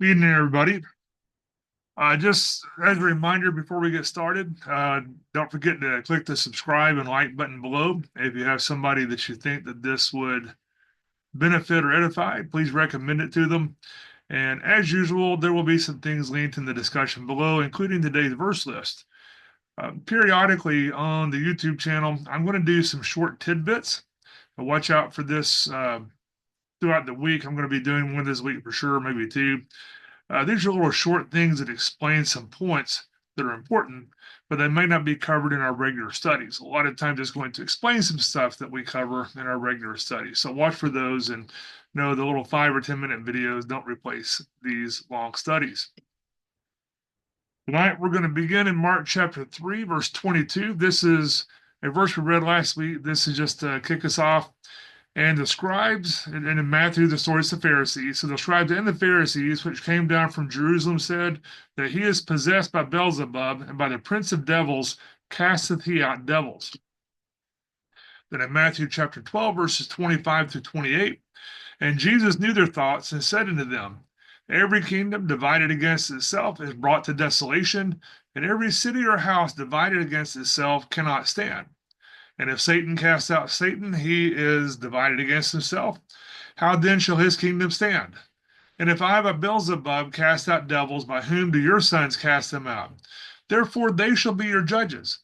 Evening, everybody. Just as a reminder before we get started, don't forget to click the subscribe and like button below. If you have somebody that you think that this would benefit or edify, please recommend it to them. And as usual, there will be some things linked in the discussion below, including today's verse list. Periodically on the YouTube channel, I'm going to do some short tidbits. Watch out for this throughout the week. I'm going to be doing one this week for sure, maybe two. These are little short things that explain some points that are important, but they may not be covered in our regular studies. A lot of times it's going to explain some stuff that we cover in our regular studies. So watch for those and know the little 5 or 10 minute videos don't replace these long studies. Tonight we're going to begin in Mark chapter 3, verse 22. This is a verse we read last week. This is just to kick us off. And the scribes, and in Matthew, the story is the Pharisees. So the scribes and the Pharisees, which came down from Jerusalem, said that he is possessed by Beelzebub, and by the prince of devils casteth he out devils. Then in Matthew chapter 12, verses 25 through 28, and Jesus knew their thoughts and said unto them, Every kingdom divided against itself is brought to desolation, and every city or house divided against itself cannot stand. And if Satan casts out Satan, he is divided against himself. How then shall his kingdom stand? And if I by Beelzebub cast out devils, by whom do your sons cast them out? Therefore they shall be your judges.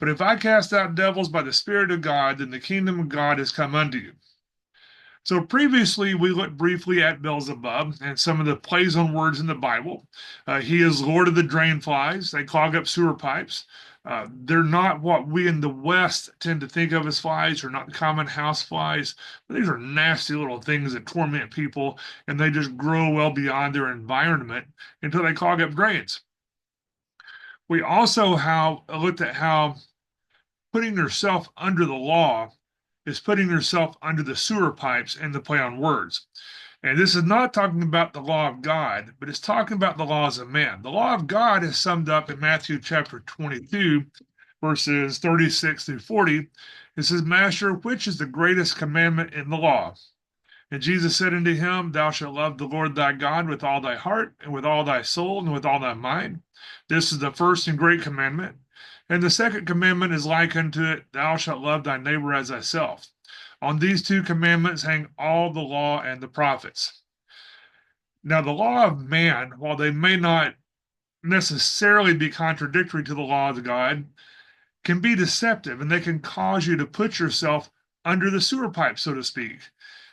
But if I cast out devils by the Spirit of God, then the kingdom of God has come unto you. So previously we looked briefly at Beelzebub and some of the plays on words in the Bible. He is Lord of the drain flies. They clog up sewer pipes. They're not what we in the West tend to think of as flies, or not common house flies. But these are nasty little things that torment people, and they just grow well beyond their environment until they clog up drains. We also looked at how putting yourself under the law is putting yourself under the sewer pipes and the play on words. And this is not talking about the law of God, but it's talking about the laws of man. The law of God is summed up in Matthew chapter 22, verses 36 through 40. It says, Master, which is the greatest commandment in the law? And Jesus said unto him, Thou shalt love the Lord thy God with all thy heart, and with all thy soul, and with all thy mind. This is the first and great commandment. And the second commandment is like unto it, Thou shalt love thy neighbor as thyself. On these two commandments hang all the law and the prophets. Now, the law of man, while they may not necessarily be contradictory to the law of God, can be deceptive, and they can cause you to put yourself under the sewer pipe, so to speak.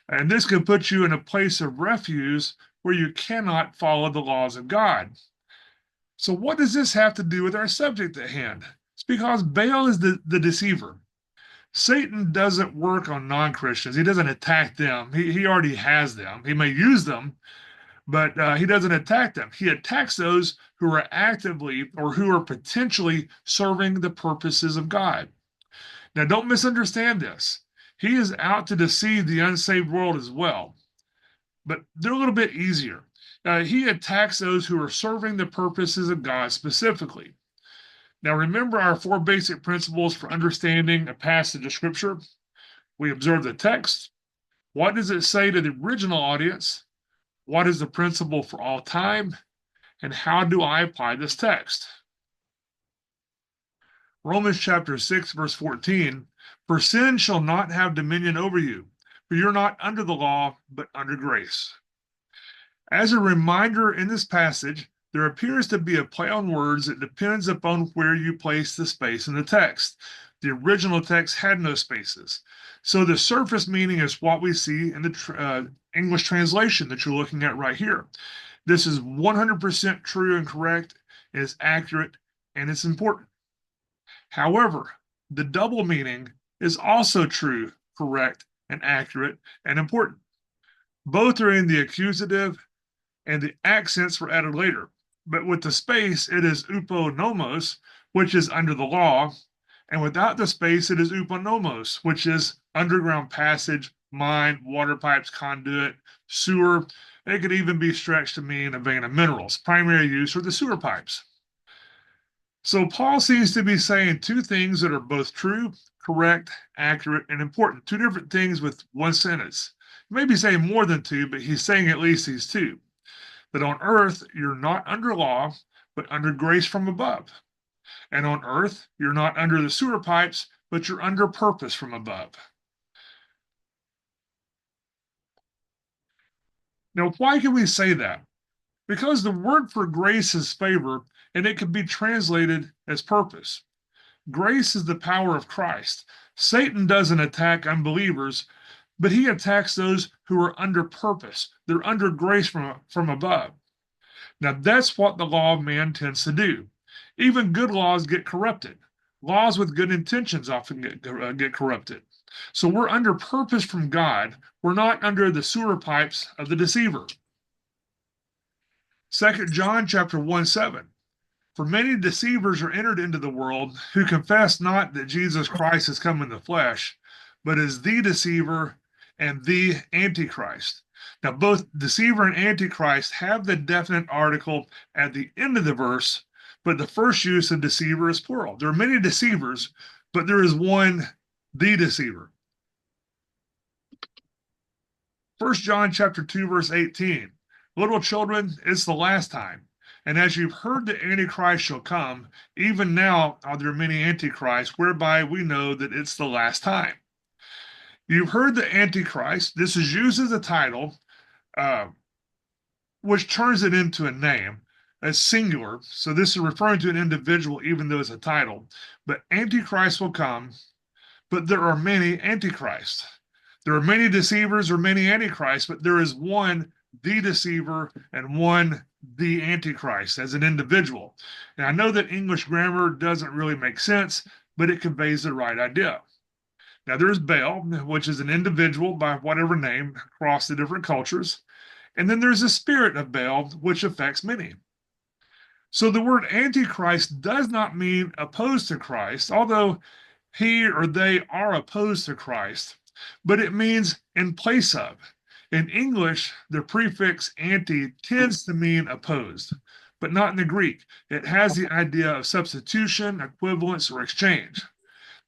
And this can put you in a place of refuge where you cannot follow the laws of God. So, what does this have to do with our subject at hand? It's because Baal is the deceiver. Satan doesn't work on non-Christians. He doesn't attack them. He already has them. He may use them, but he doesn't attack them. He attacks those who are actively or who are potentially serving the purposes of God. Now, don't misunderstand this. He is out to deceive the unsaved world as well, but they're a little bit easier. He attacks those who are serving the purposes of God specifically. Now, remember our 4 basic principles for understanding a passage of Scripture. We observe the text. What does it say to the original audience? What is the principle for all time? And how do I apply this text? Romans chapter 6, verse 14, For sin shall not have dominion over you, for you're not under the law, but under grace. As a reminder in this passage, there appears to be a play on words that depends upon where you place the space in the text. The original text had no spaces. So the surface meaning is what we see in the English translation that you're looking at right here. This is 100% true and correct, it is accurate, and it's important. However, the double meaning is also true, correct, and accurate, and important. Both are in the accusative, and the accents were added later. But with the space, it is uponomos, which is under the law, and without the space, it is uponomos, which is underground passage, mine, water pipes, conduit, sewer. It could even be stretched to mean a vein of minerals. Primary use are the sewer pipes. So Paul seems to be saying 2 things that are both true, correct, accurate, and important. 2 different things with one sentence. He may be saying more than 2, but he's saying at least these 2. that on earth you're not under law, but under grace from above. And on earth you're not under the sewer pipes, but you're under purpose from above. Now, why can we say that? Because the word for grace is favor, and it can be translated as purpose. Grace is the power of Christ. Satan doesn't attack unbelievers, but he attacks those who are under purpose. They're under grace from above. Now, that's what the law of man tends to do. Even good laws get corrupted. Laws with good intentions often get corrupted. So we're under purpose from God. We're not under the sewer pipes of the deceiver. 2 John chapter 1:7. For many deceivers are entered into the world who confess not that Jesus Christ has come in the flesh, but is the deceiver and the antichrist. Now, both deceiver and antichrist have the definite article at the end of the verse, but the first use of deceiver is plural. There are many deceivers, but there is one, the deceiver. 1 John chapter 2, verse 18. Little children, it's the last time. And as you've heard the Antichrist shall come, even now are there many Antichrists, whereby we know that it's the last time. You've heard the Antichrist. This is used as a title, which turns it into a name, as singular. So this is referring to an individual, even though it's a title. But Antichrist will come, but there are many Antichrists. There are many deceivers or many Antichrists, but there is one, the deceiver, and one, the Antichrist, as an individual. And I know that English grammar doesn't really make sense, but it conveys the right idea. Now, there's Baal, which is an individual by whatever name across the different cultures. And then there's the spirit of Baal, which affects many. So the word Antichrist does not mean opposed to Christ, although he or they are opposed to Christ, but it means in place of. In English, the prefix anti tends to mean opposed, but not in the Greek. It has the idea of substitution, equivalence, or exchange.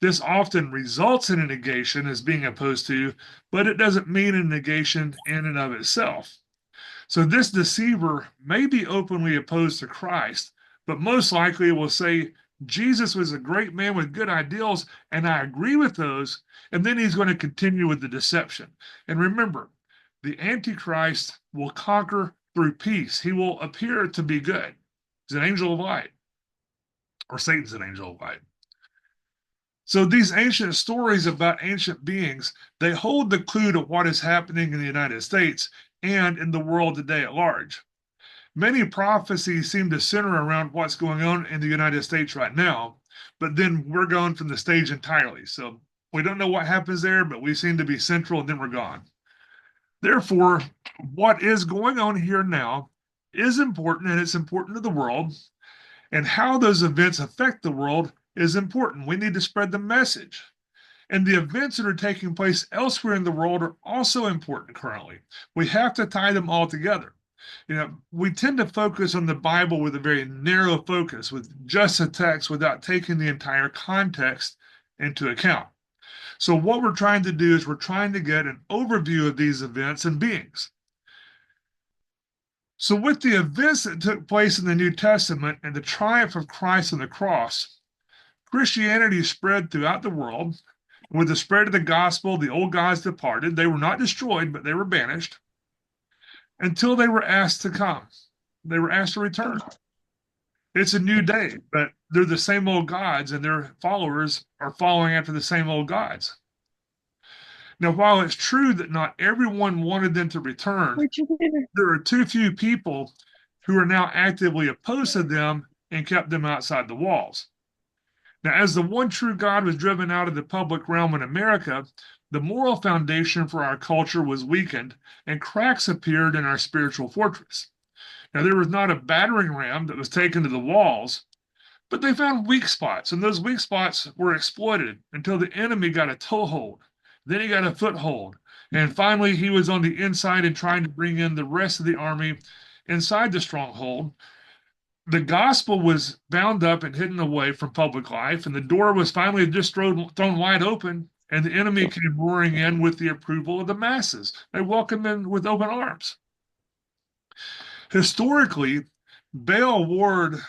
This often results in a negation as being opposed to, but it doesn't mean a negation in and of itself. So this deceiver may be openly opposed to Christ, but most likely will say, Jesus was a great man with good ideals, and I agree with those, and then he's going to continue with the deception. And remember, the Antichrist will conquer through peace. He will appear to be good. He's an angel of light, or Satan's an angel of light. So these ancient stories about ancient beings, they hold the clue to what is happening in the United States and in the world today at large. Many prophecies seem to center around what's going on in the United States right now, but then we're gone from the stage entirely. So we don't know what happens there, but we seem to be central and then we're gone. Therefore, what is going on here now is important, and it's important to the world, and how those events affect the world is important. We need to spread the message. And the events that are taking place elsewhere in the world are also important currently. We have to tie them all together. We tend to focus on the Bible with a very narrow focus, with just a text without taking the entire context into account. So what we're trying to do is we're trying to get an overview of these events and beings. So with the events that took place in the New Testament and the triumph of Christ on the cross, Christianity spread throughout the world. With the spread of the gospel, the old gods departed. They were not destroyed, but they were banished until they were asked to come. They were asked to return. It's a new day, but they're the same old gods, and their followers are following after the same old gods. Now, while it's true that not everyone wanted them to return, there are too few people who are now actively opposed to them and kept them outside the walls. Now, as the one true God was driven out of the public realm in America, the moral foundation for our culture was weakened, and cracks appeared in our spiritual fortress. Now, there was not a battering ram that was taken to the walls, but they found weak spots, and those weak spots were exploited until the enemy got a toehold. Then he got a foothold, and finally he was on the inside and trying to bring in the rest of the army inside the stronghold. The gospel was bound up and hidden away from public life, and the door was finally just thrown wide open, and the enemy came roaring in with the approval of the masses. They welcomed him with open arms. Historically, Baal Ward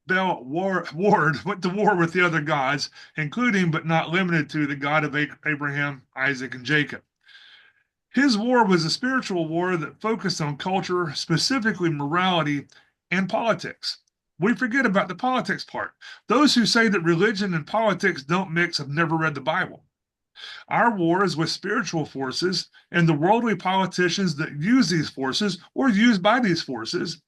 went to war with the other gods, including but not limited to the God of Abraham, Isaac, and Jacob. His war was a spiritual war that focused on culture, specifically morality and politics. We forget about the politics part. Those who say that religion and politics don't mix have never read the Bible. Our war is with spiritual forces and the worldly politicians that use these forces or used by these forces.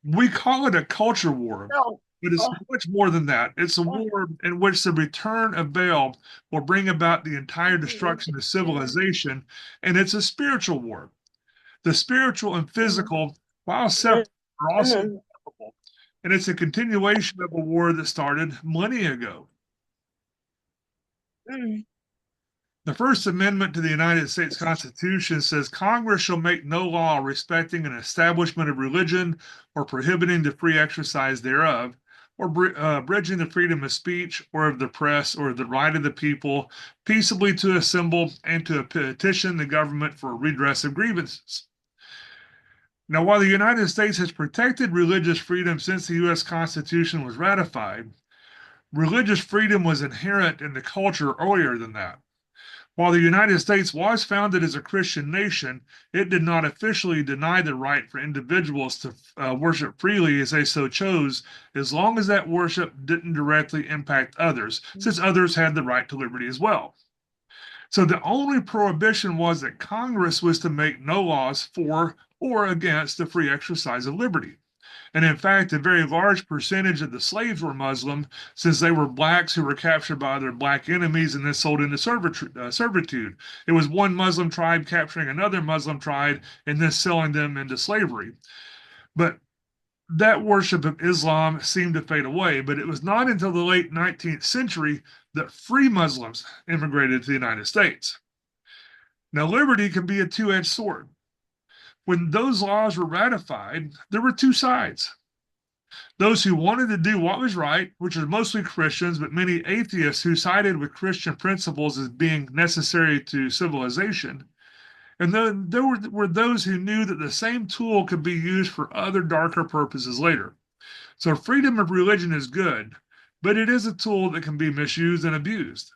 We call it a culture war, No. but it's Oh, much more than that. It's a oh, war in which the return of Baal will bring about the entire mhm, destruction of civilization, and it's a spiritual war. The spiritual and mhm, physical, while mhm, separate, are also mhm, inseparable, and it's a continuation of a war that started millennia ago. mhm. The First Amendment to the United States Constitution says Congress shall make no law respecting an establishment of religion or prohibiting the free exercise thereof, or bridging the freedom of speech or of the press or the right of the people peaceably to assemble and to petition the government for redress of grievances. Now, while the United States has protected religious freedom since the U.S. Constitution was ratified, religious freedom was inherent in the culture earlier than that. While the United States was founded as a Christian nation, it did not officially deny the right for individuals to worship freely as they so chose, as long as that worship didn't directly impact others, since others had the right to liberty as well. So the only prohibition was that Congress was to make no laws for or against the free exercise of liberty. And in fact, a very large percentage of the slaves were Muslim, since they were blacks who were captured by their black enemies and then sold into servitude. It was one Muslim tribe capturing another Muslim tribe and then selling them into slavery. But that worship of Islam seemed to fade away. But it was not until the late 19th century that free Muslims immigrated to the United States. Now, liberty can be a two edged sword. When those laws were ratified, there were two sides. Those who wanted to do what was right, which was mostly Christians, but many atheists who sided with Christian principles as being necessary to civilization. And then there were those who knew that the same tool could be used for other darker purposes later. So freedom of religion is good, but it is a tool that can be misused and abused.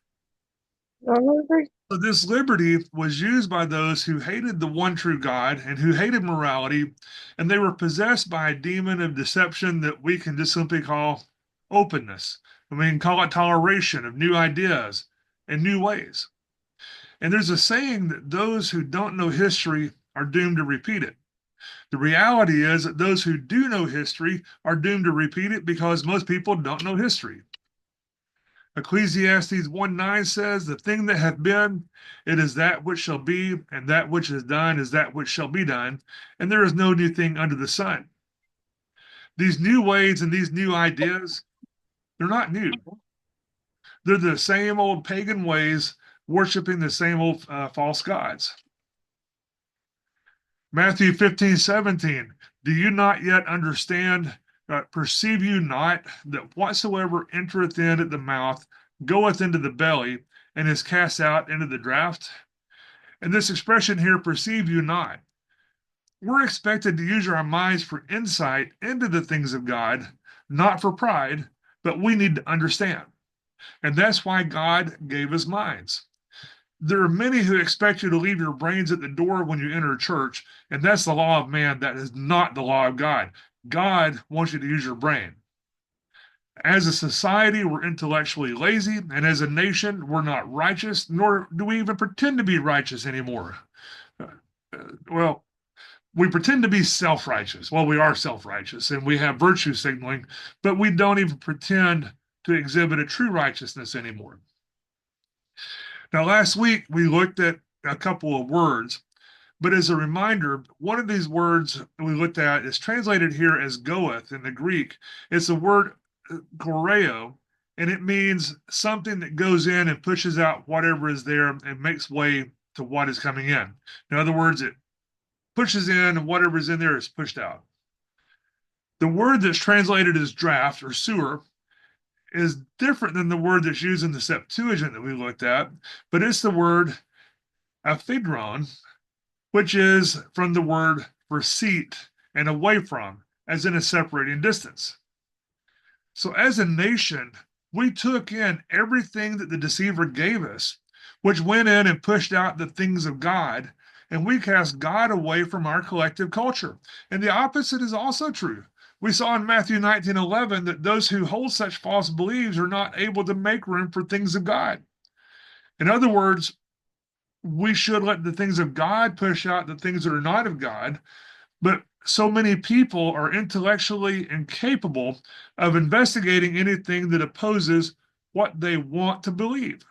Mhm. So this liberty was used by those who hated the one true God and who hated morality, and they were possessed by a demon of deception that we can just simply call openness. I mean, call it toleration of new ideas and new ways. And there's a saying that those who don't know history are doomed to repeat it. The reality is that those who do know history are doomed to repeat it because most people don't know history. Ecclesiastes 1:9 says, "The thing that hath been, it is that which shall be, and that which is done is that which shall be done, and there is no new thing under the sun." These new ways and these new ideas, they're not new. They're the same old pagan ways, worshiping the same old false gods. Matthew 15:17, "Do you not yet understand? Perceive you not that whatsoever entereth in at the mouth goeth into the belly and is cast out into the draught?" And this expression here, "perceive you not," we're expected to use our minds for insight into the things of God, not for pride, but we need to understand. And that's why God gave us minds. There are many who expect you to leave your brains at the door when you enter a church, and that's the law of man. That is not the law of God. God wants you to use your brain. As a society, we're intellectually lazy, and as a nation, we're not righteous, nor do we even pretend to be righteous anymore. Uh, well, we pretend to be self righteous. Well, we are self righteous and we have virtue signaling, but we don't even pretend to exhibit a true righteousness anymore. Now, last week we looked at a couple of words, but as a reminder, one of these words we looked at is translated here as goeth in the Greek. It's the word choreo, and it means something that goes in and pushes out whatever is there and makes way to what is coming in. In other words, it pushes in and whatever is in there is pushed out. The word that's translated as draft or sewer is different than the word that's used in the Septuagint that we looked at, but it's the word aphidron, which is from the word for seat and away from, as in a separating distance. So, as a nation, we took in everything that the deceiver gave us, which went in and pushed out the things of God, and we cast God away from our collective culture. And the opposite is also true. We saw in Matthew 19:11 that those who hold such false beliefs are not able to make room for things of God. In other words, we should let the things of God push out the things that are not of God, but so many people are intellectually incapable of investigating anything that opposes what they want to believe.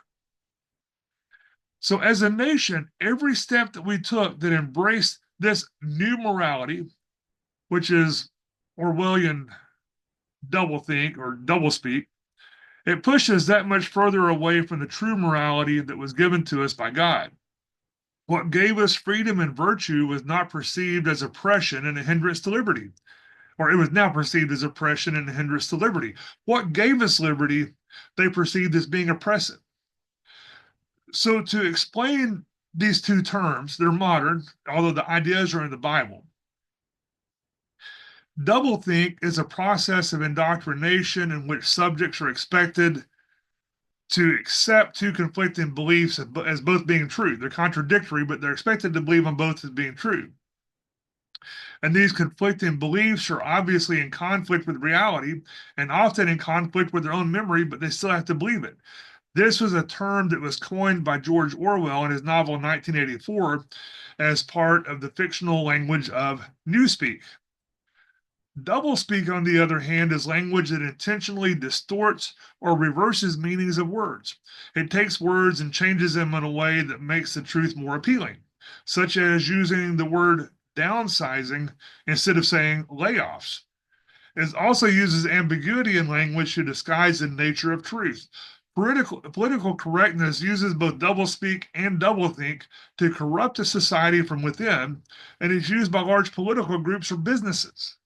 So, as a nation, every step that we took that embraced this new morality, which is Orwellian doublethink or doublespeak, it pushes that much further away from the true morality that was given to us by God. What gave us freedom and virtue was not perceived as oppression and a hindrance to liberty, or it was now perceived as oppression and a hindrance to liberty. What gave us liberty, they perceived as being oppressive. So, to explain these two terms, they're modern, although the ideas are in the Bible. Doublethink is a process of indoctrination in which subjects are expected to accept two conflicting beliefs as both being true. They're contradictory, but they're expected to believe them both as being true. And these conflicting beliefs are obviously in conflict with reality and often in conflict with their own memory, but they still have to believe it. This was a term that was coined by George Orwell in his novel 1984 as part of the fictional language of newspeak. Doublespeak, on the other hand, is language that intentionally distorts or reverses meanings of words. It takes words and changes them in a way that makes the truth more appealing, such as using the word downsizing instead of saying layoffs. It also uses ambiguity in language to disguise the nature of truth. Political correctness uses both doublespeak and doublethink to corrupt a society from within, and is used by large political groups or businesses.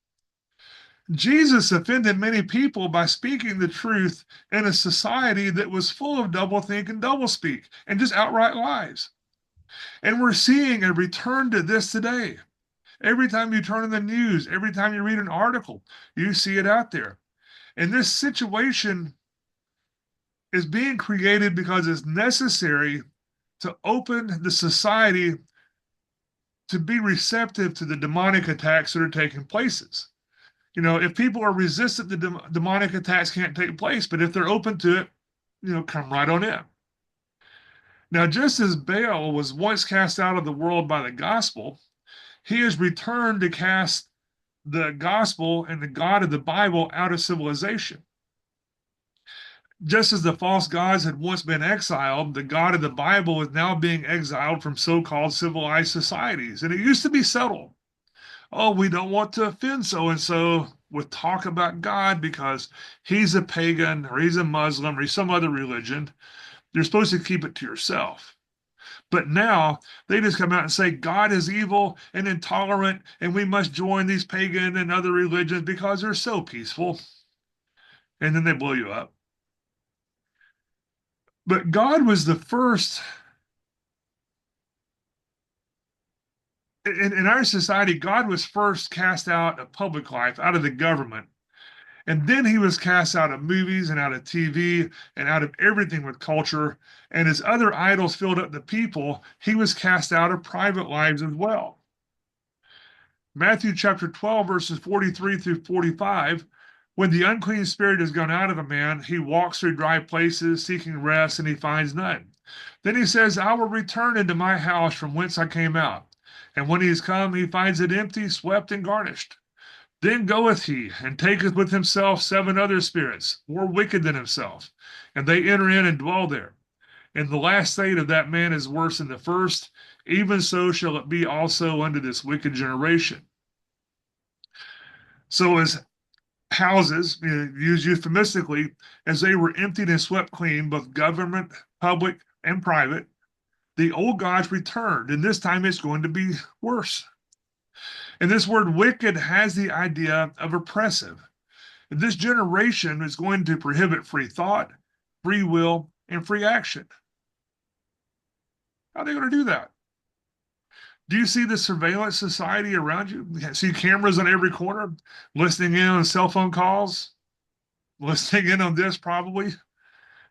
Jesus offended many people by speaking the truth in a society that was full of doublethink and doublespeak and just outright lies. And we're seeing a return to this today. Every time you turn on the news, every time you read an article, you see it out there. And this situation is being created because it's necessary to open the society to be receptive to the demonic attacks that are taking places. If people are resistant, the demonic attacks can't take place. But if they're open to it, come right on in. Now, just as Baal was once cast out of the world by the gospel, he has returned to cast the gospel and the God of the Bible out of civilization. Just as the false gods had once been exiled, the God of the Bible is now being exiled from so-called civilized societies. And it used to be settled. Oh, we don't want to offend so and so with talk about God because he's a pagan or he's a Muslim or he's some other religion. You're supposed to keep it to yourself. But now they just come out and say God is evil and intolerant, and we must join these pagan and other religions because they're so peaceful. And then they blow you up. But God was the first in our society. God was first cast out of public life, out of the government. And then he was cast out of movies and out of TV and out of everything with culture. And as other idols filled up the people, he was cast out of private lives as well. Matthew chapter 12, verses 43 through 45. When the unclean spirit has gone out of a man, he walks through dry places seeking rest, and he finds none. Then he says, I will return into my house from whence I came out. And when he is come, he finds it empty, swept, and garnished. Then goeth he, and taketh with himself 7 other spirits, more wicked than himself, and they enter in and dwell there. And the last state of that man is worse than the first, even so shall it be also unto this wicked generation. So as houses, used euphemistically, as they were emptied and swept clean, both government, public, and private, the old gods returned, and this time it's going to be worse. And this word wicked has the idea of oppressive. This generation is going to prohibit free thought, free will, and free action. How are they going to do that? Do you see the surveillance society around you? See cameras on every corner, listening in on cell phone calls, listening in on this probably,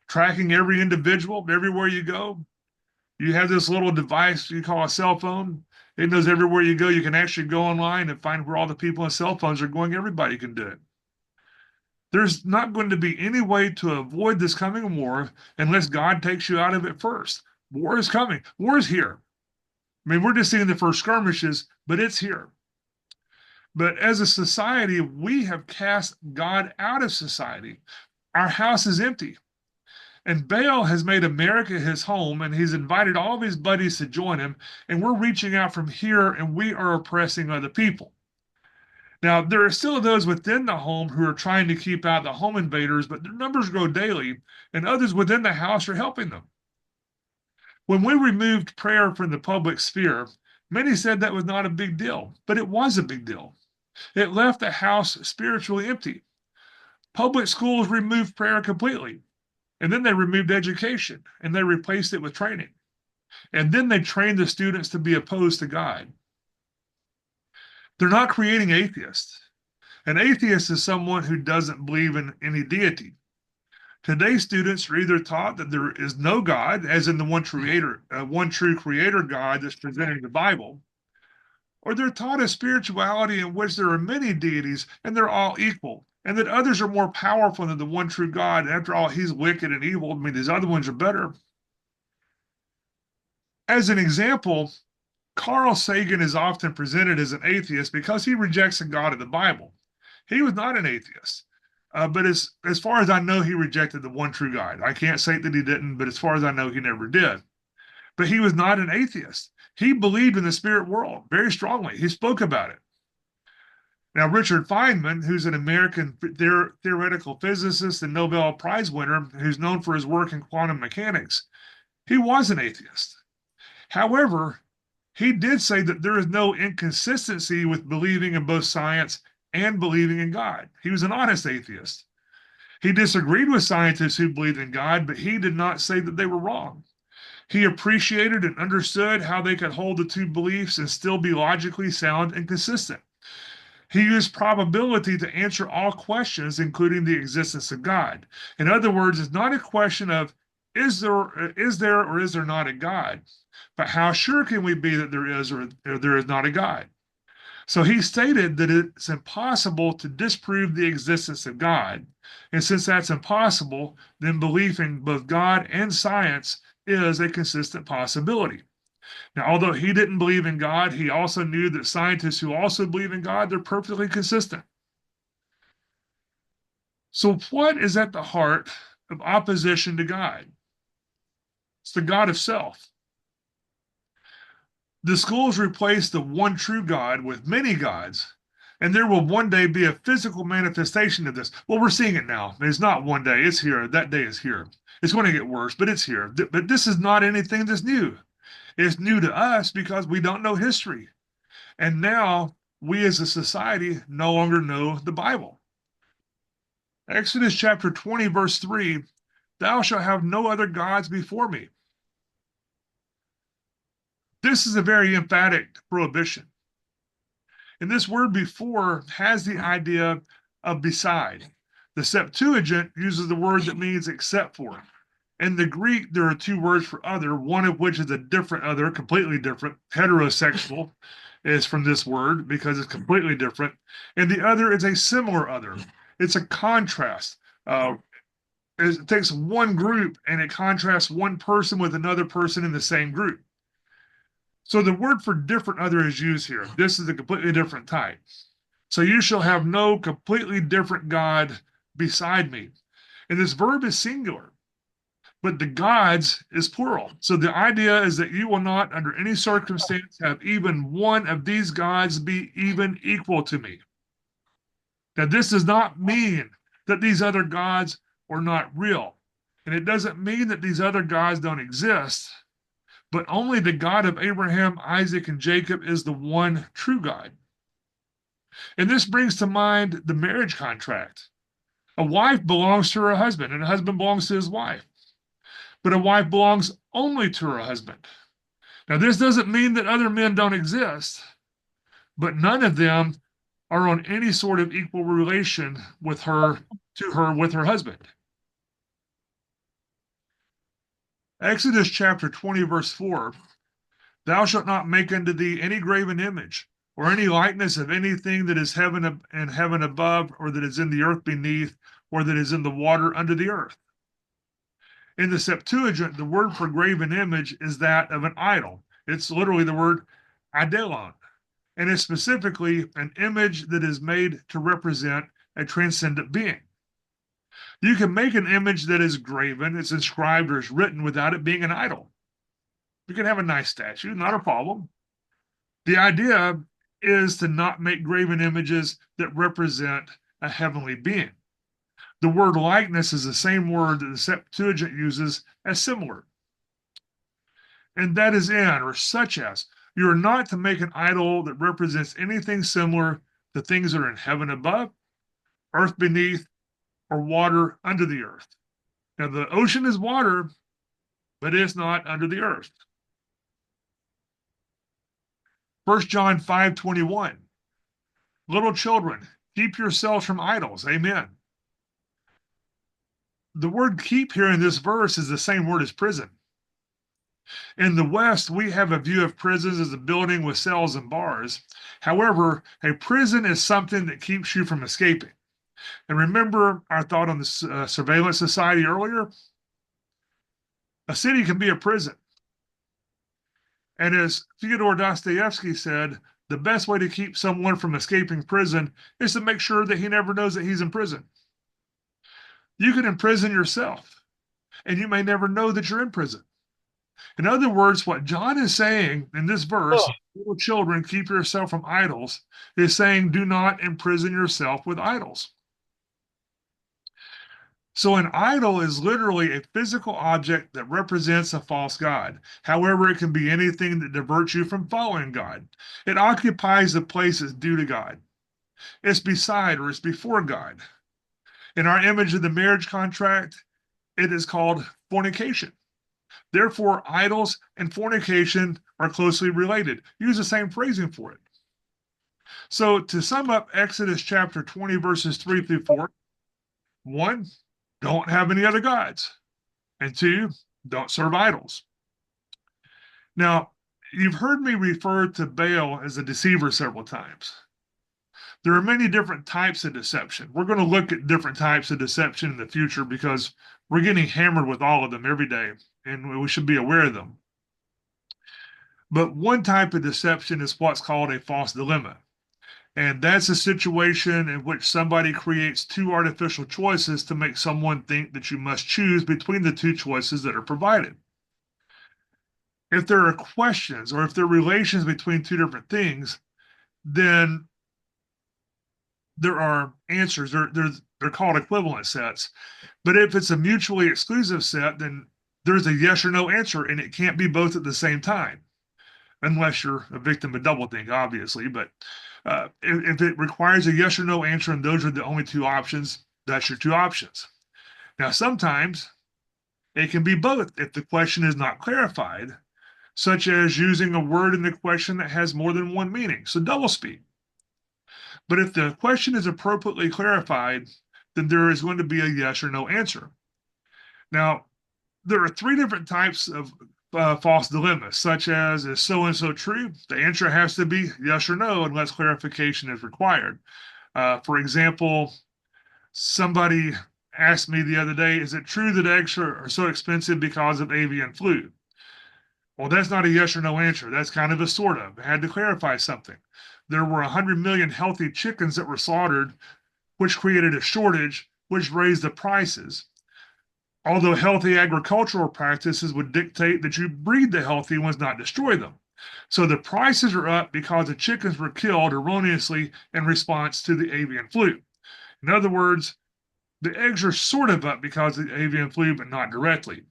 tracking every individual everywhere you go. You have this little device you call a cell phone. It knows everywhere you go. You can actually go online and find where all the people on cell phones are going. Everybody can do it. There's not going to be any way to avoid this coming war unless God takes you out of it first. War is coming. War is here. I mean, we're just seeing the first skirmishes, but it's here. But as a society, we have cast God out of society. Our house is empty. And Baal has made America his home, and he's invited all of his buddies to join him. And we're reaching out from here, and we are oppressing other people. Now, there are still those within the home who are trying to keep out the home invaders, but their numbers grow daily, and others within the house are helping them. When we removed prayer from the public sphere, many said that was not a big deal, but it was a big deal. It left the house spiritually empty. Public schools removed prayer completely, and then they removed education, and they replaced it with training. And then they trained the students to be opposed to God. They're not creating atheists. An atheist is someone who doesn't believe in any deity. Today's students are either taught that there is no God, as in the one true creator God that's presented in the Bible, or they're taught a spirituality in which there are many deities and they're all equal, and that others are more powerful than the one true God. After all, he's wicked and evil. I mean, these other ones are better. As an example, Carl Sagan is often presented as an atheist because he rejects the God of the Bible. He was not an atheist. But as far as I know, he rejected the one true God. I can't say that he didn't, but as far as I know, he never did. But he was not an atheist. He believed in the spirit world very strongly. He spoke about it. Now, Richard Feynman, who's an American theoretical physicist and Nobel Prize winner, who's known for his work in quantum mechanics, he was an atheist. However, he did say that there is no inconsistency with believing in both science and believing in God. He was an honest atheist. He disagreed with scientists who believed in God, but he did not say that they were wrong. He appreciated and understood how they could hold the two beliefs and still be logically sound and consistent. He used probability to answer all questions, including the existence of God. In other words, it's not a question of is there or is there not a God, but how sure can we be that there is or there is not a God? So he stated that it's impossible to disprove the existence of God. And since that's impossible, then belief in both God and science is a consistent possibility. Now, although he didn't believe in God, he also knew that scientists who also believe in God, they're perfectly consistent. So, what is at the heart of opposition to God? It's the God of self. The schools replace the one true God with many gods, and there will one day be a physical manifestation of this. Well, we're seeing it now. It's not one day, it's here. That day is here. It's going to get worse, but it's here. But this is not anything that's new. It's new to us because we don't know history. And now we as a society no longer know the Bible. Exodus chapter 20, verse 3, thou shalt have no other gods before me. This is a very emphatic prohibition. And this word before has the idea of beside. The Septuagint uses the word that means except for. In the Greek, there are two words for other, one of which is a different other, completely different. Heterosexual is from this word because it's completely different. And the other is a similar other. It's a contrast. It takes one group and it contrasts one person with another person in the same group. So the word for different other is used here. This is a completely different type. So you shall have no completely different God beside me. And this verb is singular, but the gods is plural. So the idea is that you will not, under any circumstance, have even one of these gods be even equal to me. Now, this does not mean that these other gods are not real. And it doesn't mean that these other gods don't exist, but only the God of Abraham, Isaac, and Jacob is the one true God. And this brings to mind the marriage contract. A wife belongs to her husband, and a husband belongs to his wife. But a wife belongs only to her husband. Now, this doesn't mean that other men don't exist, but none of them are on any sort of equal relation with her with her husband. Exodus chapter 20, verse 4. Thou shalt not make unto thee any graven image, or any likeness of anything that is in heaven above, or that is in the earth beneath, or that is in the water under the earth. In the Septuagint, the word for graven image is that of an idol. It's literally the word idolon, and it's specifically an image that is made to represent a transcendent being. You can make an image that is graven, it's inscribed, or is written without it being an idol. You can have a nice statue, not a problem. The idea is to not make graven images that represent a heavenly being. The word likeness is the same word that the Septuagint uses as similar. And that is in, or such as. You are not to make an idol that represents anything similar to things that are in heaven above, earth beneath, or water under the earth. Now, the ocean is water, but it's not under the earth. 1 John 5:21. Little children, keep yourselves from idols. Amen. The word keep here in this verse is the same word as prison. In the West, we have a view of prisons as a building with cells and bars. However, a prison is something that keeps you from escaping. And remember our thought on the surveillance society earlier? A city can be a prison. And as Fyodor Dostoevsky said, the best way to keep someone from escaping prison is to make sure that he never knows that he's in prison. You can imprison yourself, and you may never know that you're in prison. In other words, what John is saying in this verse, little children, keep yourself from idols, is saying, do not imprison yourself with idols. So an idol is literally a physical object that represents a false god. However, it can be anything that diverts you from following God. It occupies the place that's due to God. It's beside or it's before God. In our image of the marriage contract, it is called fornication. Therefore, idols and fornication are closely related. Use the same phrasing for it. So to sum up Exodus chapter 20, verses 3 through 4, 1, don't have any other gods. And 2, don't serve idols. Now, you've heard me refer to Baal as a deceiver several times. There are many different types of deception. We're going to look at different types of deception in the future because we're getting hammered with all of them every day, and we should be aware of them. But one type of deception is what's called a false dilemma. And that's a situation in which somebody creates two artificial choices to make someone think that you must choose between the two choices that are provided. If there are questions or if there are relations between two different things, then there are answers. They're called equivalent sets. But if it's a mutually exclusive set, then there's a yes or no answer, and it can't be both at the same time, unless you're a victim of doublethink, obviously. But if it requires a yes or no answer and those are the only two options, that's your two options. Now, sometimes it can be both if the question is not clarified, such as using a word in the question that has more than one meaning, so doublespeak. But if the question is appropriately clarified, then there is going to be a yes or no answer. Now, there are 3 different types of false dilemmas, such as, is so and so true? The answer has to be yes or no unless clarification is required. For example, somebody asked me the other day, is it true that eggs are so expensive because of avian flu? Well, that's not a yes or no answer. That's kind of a sort of. I had to clarify something. There were 100 million healthy chickens that were slaughtered, which created a shortage, which raised the prices. Although healthy agricultural practices would dictate that you breed the healthy ones, not destroy them. So the prices are up because the chickens were killed erroneously in response to the avian flu. In other words, the eggs are sort of up because of the avian flu, but not directly.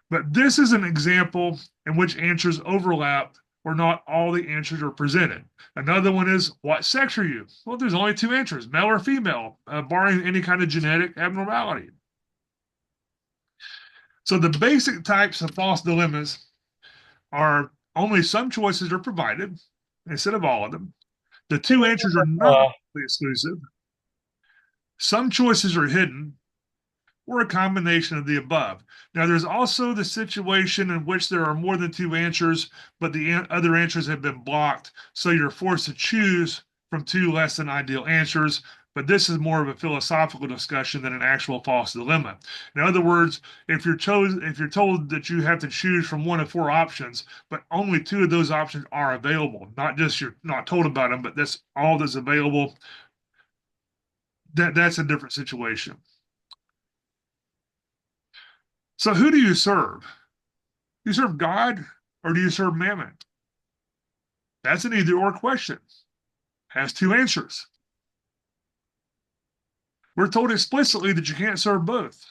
But this is an example in which answers overlap where not all the answers are presented. Another one is, what sex are you? Well, there's only 2 answers, male or female, barring any kind of genetic abnormality. So the basic types of false dilemmas are Only some choices are provided instead of all of them. The two answers are not Uh, exclusive. Some choices are hidden, or a combination of the above. Now, there's also the situation in which there are more than two answers, but the other answers have been blocked, so you're forced to choose from two less than ideal answers. But this is more of a philosophical discussion than an actual false dilemma. In other words, if you're told that you have to choose from one of four options, but only two of those options are available, not just you're not told about them, but that's all that's available, that's a different situation. So who do you serve? Do you serve God or do you serve Mammon? That's an either or question. Has two answers. We're told explicitly that you can't serve both.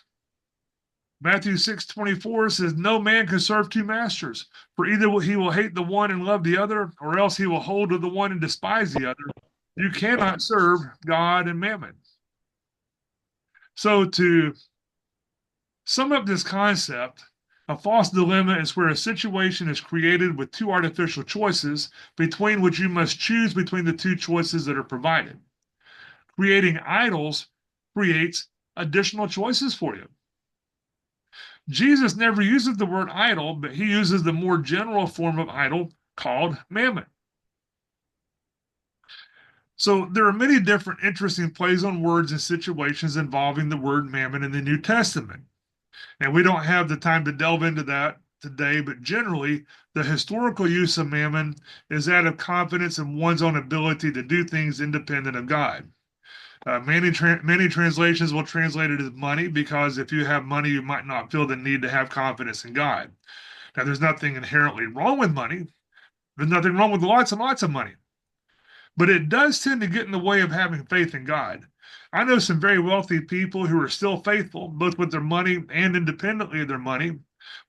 Matthew 6:24 says, no man can serve two masters, for either he will hate the one and love the other, or else he will hold to the one and despise the other. You cannot serve God and Mammon. So to sum up this concept, a false dilemma is where a situation is created with two artificial choices between which you must choose between the two choices that are provided. Creating idols creates additional choices for you. Jesus never uses the word idol, but he uses the more general form of idol called mammon. So there are many different interesting plays on words and situations involving the word mammon in the New Testament. And we don't have the time to delve into that today, but generally, the historical use of mammon is that of confidence in one's own ability to do things independent of God. Many translations will translate it as money because if you have money, you might not feel the need to have confidence in God. Now, there's nothing inherently wrong with money. There's nothing wrong with lots and lots of money, but it does tend to get in the way of having faith in God. I know some very wealthy people who are still faithful, both with their money and independently of their money.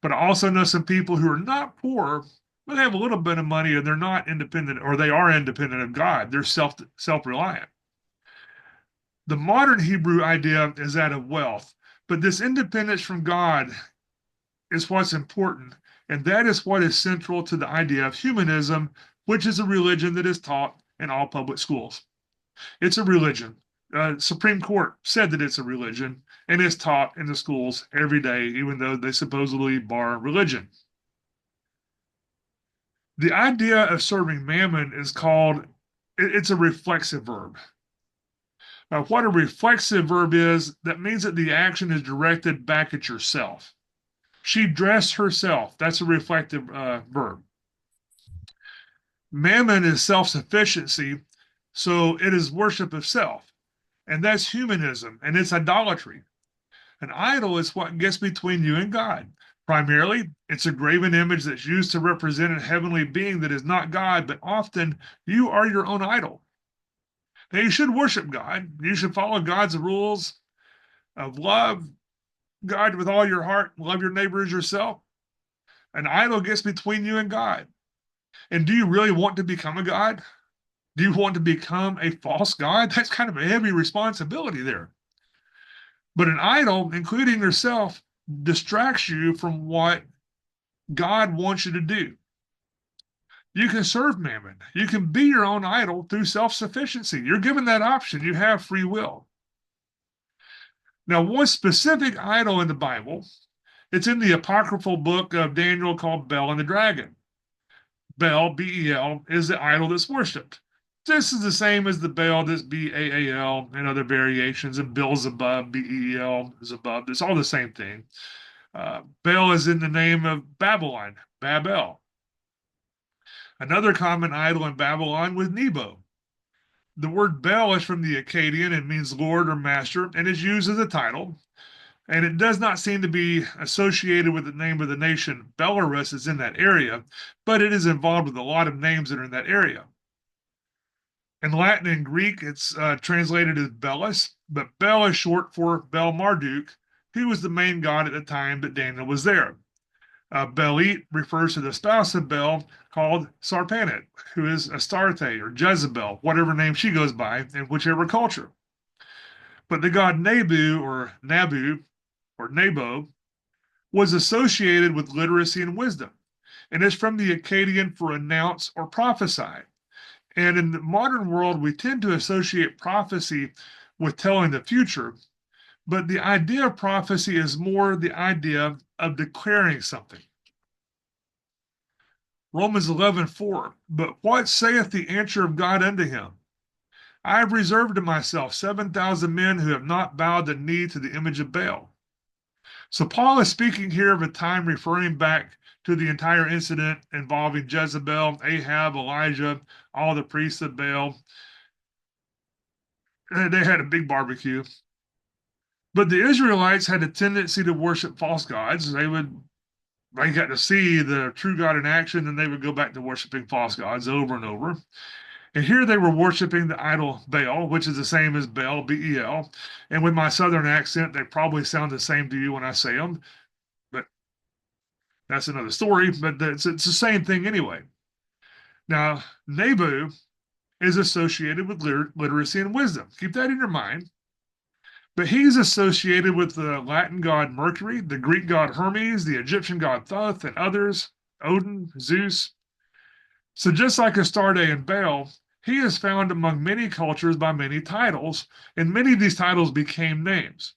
But I also know some people who are not poor, but they have a little bit of money and they're not independent, or they are independent of God. They're self-reliant. The modern Hebrew idea is that of wealth, but this independence from God is what's important, and that is what is central to the idea of humanism, which is a religion that is taught in all public schools. It's a religion. Supreme Court said that it's a religion, and it's taught in the schools every day, even though they supposedly bar religion. The idea of serving mammon is called, it's a reflexive verb. What a reflexive verb is, that means that the action is directed back at yourself. She dressed herself. That's a reflective verb. Mammon is self-sufficiency, so it is worship of self. And that's humanism, and it's idolatry. An idol is what gets between you and God. Primarily, it's a graven image that's used to represent a heavenly being that is not God, but often you are your own idol. Now, you should worship God. You should follow God's rules of love God with all your heart, love your neighbor as yourself. An idol gets between you and God. And do you really want to become a God? Do you want to become a false God? That's kind of a heavy responsibility there. But an idol, including yourself, distracts you from what God wants you to do. You can serve mammon. You can be your own idol through self-sufficiency. You're given that option. You have free will. Now, one specific idol in the Bible, it's in the apocryphal book of Daniel called Bel and the Dragon. Bel, B-E-L, is the idol that's worshipped. This is the same as the Baal, this B-A-A-L, and other variations, and Beelzebub, B-E-E-L, is above. It's all the same thing. Baal is in the name of Babylon, Babel. Another common idol in Babylon was Nebo. The word Bel is from the Akkadian and means lord or master, and is used as a title. And it does not seem to be associated with the name of the nation Belarus is in that area, but it is involved with a lot of names that are in that area. In Latin and Greek, it's translated as Belus, but Bel is short for Bel Marduk, who was the main god at the time that Daniel was there. Belit refers to the spouse of Bel called Sarpanet, who is Astarte or Jezebel, whatever name she goes by in whichever culture. But the god Nabu or Nabu or Nebo was associated with literacy and wisdom. and it's from the Akkadian for announce or prophesy. And in the modern world, we tend to associate prophecy with telling the future, but the idea of prophecy is more the idea of declaring something. Romans 11:4. But what saith the answer of God unto him? I have reserved to myself 7,000 men who have not bowed the knee to the image of Baal. So Paul is speaking here of a time referring back to the entire incident involving Jezebel, Ahab, Elijah, all the priests of Baal. They had a big barbecue. But the Israelites had a tendency to worship false gods. They got to see the true God in action, and they would go back to worshiping false gods over and over. And here they were worshiping the idol Baal, which is the same as Baal, B-E-L. And with my southern accent, they probably sound the same to you when I say them, but that's another story. But it's the same thing anyway. Now, Nebu is associated with literacy and wisdom. Keep that in your mind. But he's associated with the Latin god Mercury, the Greek god Hermes, the Egyptian god Thoth, and others, Odin, Zeus. So just like Astarte and Baal, he is found among many cultures by many titles, and many of these titles became names.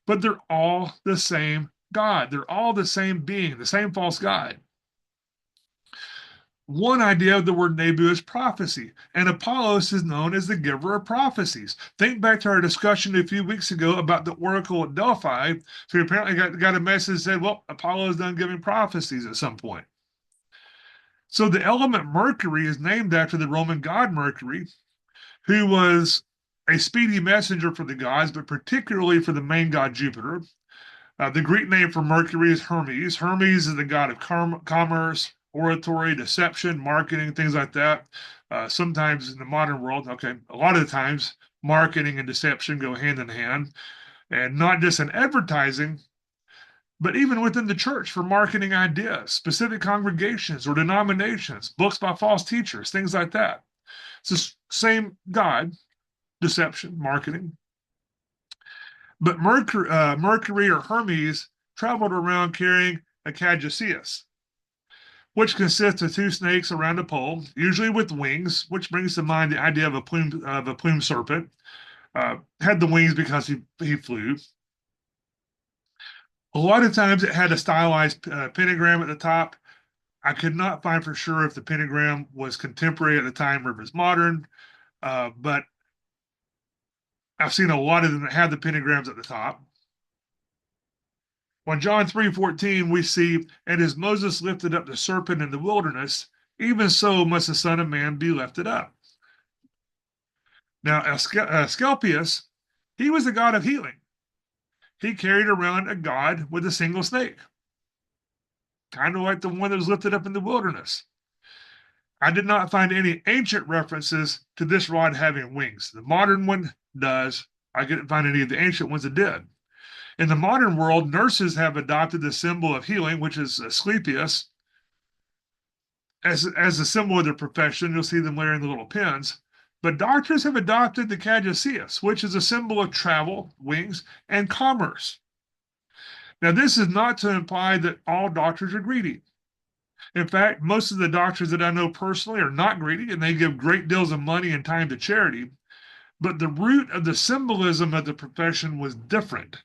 But they're all the same God. They're all the same being, the same false god. One idea of the word Nebu is prophecy, and Apollos is known as the giver of prophecies. Think back to our discussion a few weeks ago about the oracle at Delphi. So he apparently got a message that said, well, Apollo is done giving prophecies at some point. So the element Mercury is named after the Roman god Mercury, who was a speedy messenger for the gods, but particularly for the main god Jupiter. The Greek name for Mercury is Hermes. Hermes is the god of commerce, oratory, deception, marketing, things like that. Sometimes in the modern world, okay, a lot of the times, marketing and deception go hand in hand, and not just in advertising, but even within the church for marketing ideas, specific congregations or denominations, books by false teachers, things like that. It's the same God, deception, marketing. But Mercury or Hermes traveled around carrying a caduceus, which consists of two snakes around a pole, usually with wings, which brings to mind the idea of a plume serpent. Had the wings because he flew. A lot of times it had a stylized pentagram at the top. I could not find for sure if the pentagram was contemporary at the time or if it's modern, but I've seen a lot of them that have the pentagrams at the top. On John 3:14, we see, and as Moses lifted up the serpent in the wilderness, even so must the Son of Man be lifted up. Now, Asclepius, he was the god of healing. He carried around a god with a single snake, kind of like the one that was lifted up in the wilderness. I did not find any ancient references to this rod having wings. The modern one does. I couldn't find any of the ancient ones that did. In the modern world, nurses have adopted the symbol of healing, which is Asclepius, as a symbol of their profession. You'll see them wearing the little pins. But doctors have adopted the caduceus, which is a symbol of travel, wings, and commerce. Now, this is not to imply that all doctors are greedy. In fact, most of the doctors that I know personally are not greedy, and they give great deals of money and time to charity. But the root of the symbolism of the profession was different.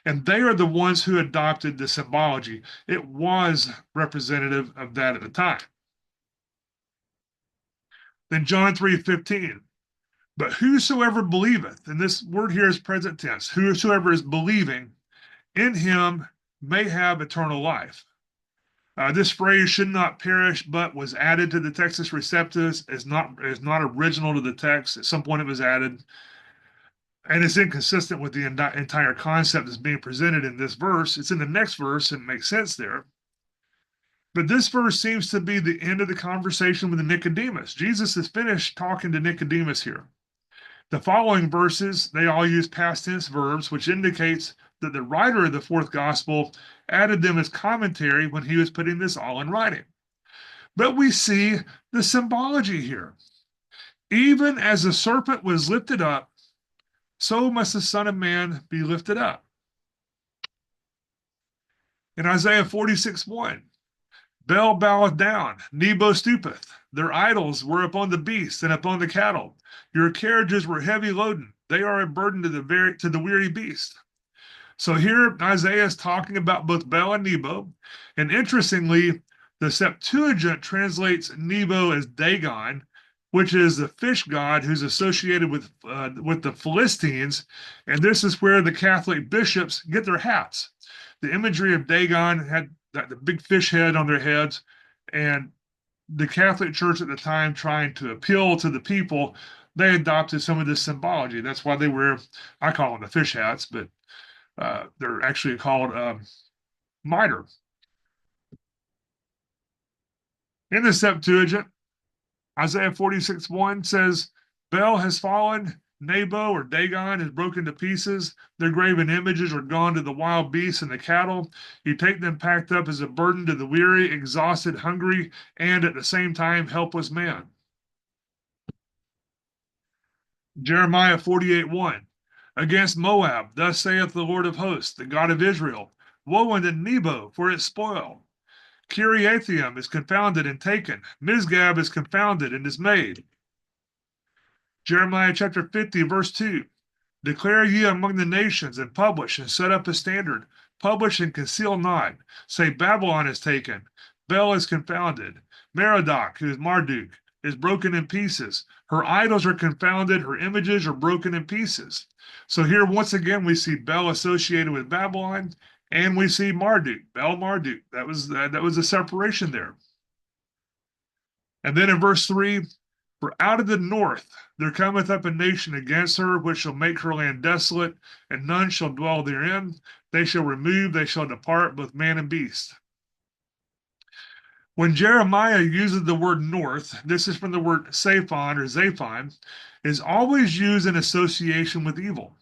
And they are the ones who adopted the symbology. It was representative of that at the time. Then John 3:15. But whosoever believeth, and this word here is present tense, whosoever is believing in him may have eternal life. This phrase should not perish, but was added to the Textus Receptus. Is not original to the text. At some point it was added. And it's inconsistent with the entire concept that's being presented in this verse. It's in the next verse and makes sense there. But this verse seems to be the end of the conversation with the Nicodemus. Jesus has finished talking to Nicodemus here. The following verses, they all use past tense verbs, which indicates that the writer of the fourth gospel added them as commentary when he was putting this all in writing. But we see the symbology here. Even as the serpent was lifted up, so must the Son of Man be lifted up. In Isaiah 46:1, Bel boweth down, Nebo stoopeth. Their idols were upon the beasts and upon the cattle. Your carriages were heavy loaden. They are a burden to the weary beast. So here Isaiah is talking about both Bel and Nebo. And interestingly, the Septuagint translates Nebo as Dagon, which is the fish god who's associated with the Philistines. And this is where the Catholic bishops get their hats. The imagery of Dagon had the big fish head on their heads, and the Catholic Church at the time, trying to appeal to the people, they adopted some of this symbology. That's why they wear, I call them the fish hats, but they're actually called mitre. In the Septuagint, Isaiah 46:1 says, Bel has fallen, Nebo or Dagon is broken to pieces. Their graven images are gone to the wild beasts and the cattle. You take them packed up as a burden to the weary, exhausted, hungry, and at the same time helpless man. Jeremiah 48:1. Against Moab, thus saith the Lord of hosts, the God of Israel, woe unto Nebo for its spoil. Kiriathaim is confounded and taken. Misgab is confounded and dismayed. Jeremiah chapter 50, verse 2. Declare ye among the nations, and publish, and set up a standard. Publish and conceal not. Say, Babylon is taken. Bel is confounded. Merodach, who is Marduk, is broken in pieces. Her idols are confounded. Her images are broken in pieces. So here, once again, we see Bel associated with Babylon, and we see Marduk, Bel Marduk. That was a separation there. And then in verse 3, for out of the north there cometh up a nation against her, which shall make her land desolate, and none shall dwell therein. They shall remove, they shall depart, both man and beast. When Jeremiah uses the word north, this is from the word Saphon or Zaphon, is always used in association with evil.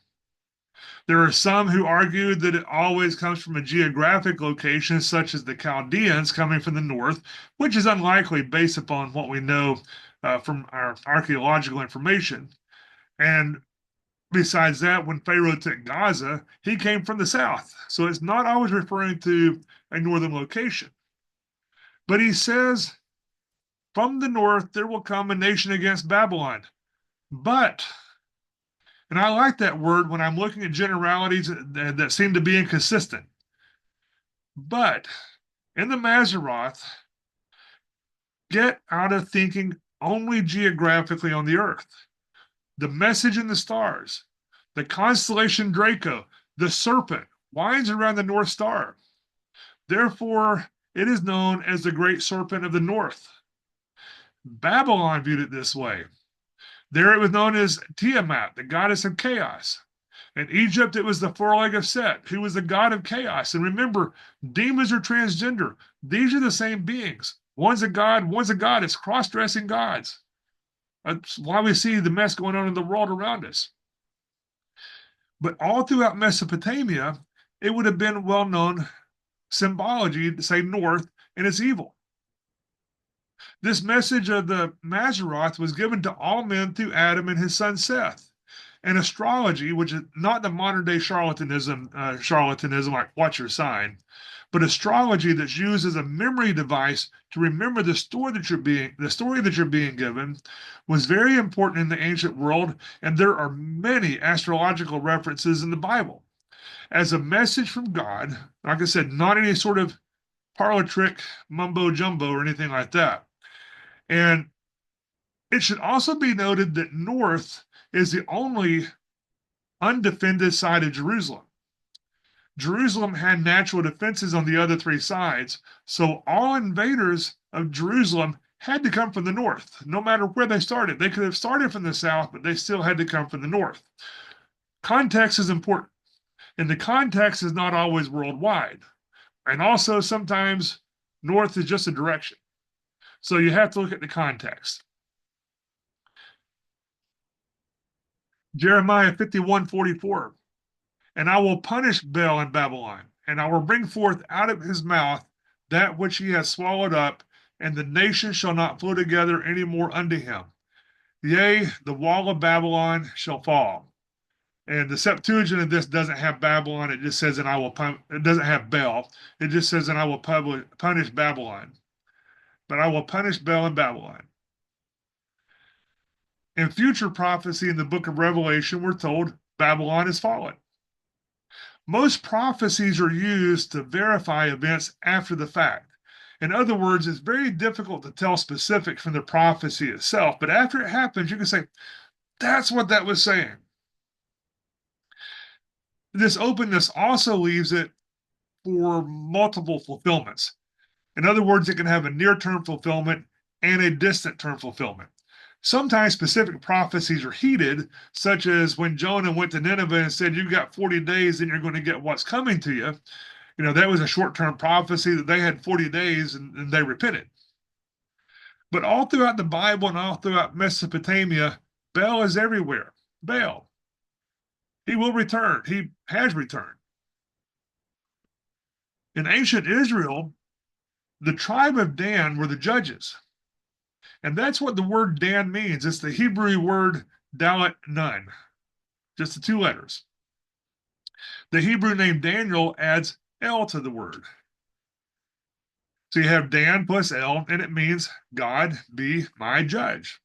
There are some who argue that it always comes from a geographic location, such as the Chaldeans coming from the north, which is unlikely based upon what we know from our archaeological information. And besides that, when Pharaoh took Gaza, he came from the south. So it's not always referring to a northern location. But he says, from the north there will come a nation against Babylon. But, and I like that word when I'm looking at generalities that seem to be inconsistent. But in the Mazzaroth, get out of thinking only geographically on the earth. The message in the stars, the constellation Draco, the serpent winds around the North Star. Therefore, it is known as the great serpent of the north. Babylon viewed it this way. There it was known as Tiamat, the goddess of chaos. In Egypt, it was the foreleg of Set, who was the god of chaos. And remember, demons are transgender. These are the same beings. One's a god, one's a goddess, cross-dressing gods. That's why we see the mess going on in the world around us. But all throughout Mesopotamia, it would have been well-known symbology to say north, and it's evil. This message of the Mazzaroth was given to all men through Adam and his son Seth. And astrology, which is not the modern day charlatanism like watch your sign, but astrology that's used as a memory device to remember the story that you're being given, was very important in the ancient world, and there are many astrological references in the Bible as a message from God. Like I said, not any sort of parlor trick, mumbo jumbo, or anything like that. And it should also be noted that north is the only undefended side of Jerusalem. Jerusalem had natural defenses on the other three sides, so all invaders of Jerusalem had to come from the north, no matter where they started. They could have started from the south, but they still had to come from the north. Context is important, and the context is not always worldwide. And also, sometimes north is just a direction. So you have to look at the context. Jeremiah 51:44. And I will punish Bel in Babylon, and I will bring forth out of his mouth that which he has swallowed up, and the nations shall not flow together any more unto him. Yea, the wall of Babylon shall fall. And the Septuagint of this doesn't have Babylon. It just says, and I will it doesn't have Bel. It just says, and I will punish Babylon. but I will punish Baal in Babylon. In future prophecy in the book of Revelation, we're told Babylon is fallen. Most prophecies are used to verify events after the fact. In other words, it's very difficult to tell specifics from the prophecy itself, but after it happens, you can say, that's what that was saying. This openness also leaves it for multiple fulfillments. In other words, it can have a near-term fulfillment and a distant-term fulfillment. Sometimes specific prophecies are heeded, such as when Jonah went to Nineveh and said, you've got 40 days and you're going to get what's coming to you. You know, that was a short-term prophecy that they had 40 days and they repented. But all throughout the Bible and all throughout Mesopotamia, Baal is everywhere. Baal. He will return. He has returned. In ancient Israel, the tribe of Dan were the judges. And that's what the word Dan means. It's the Hebrew word Dalet Nun, just the two letters. The Hebrew name Daniel adds El to the word. So you have Dan plus El, and it means God be my judge.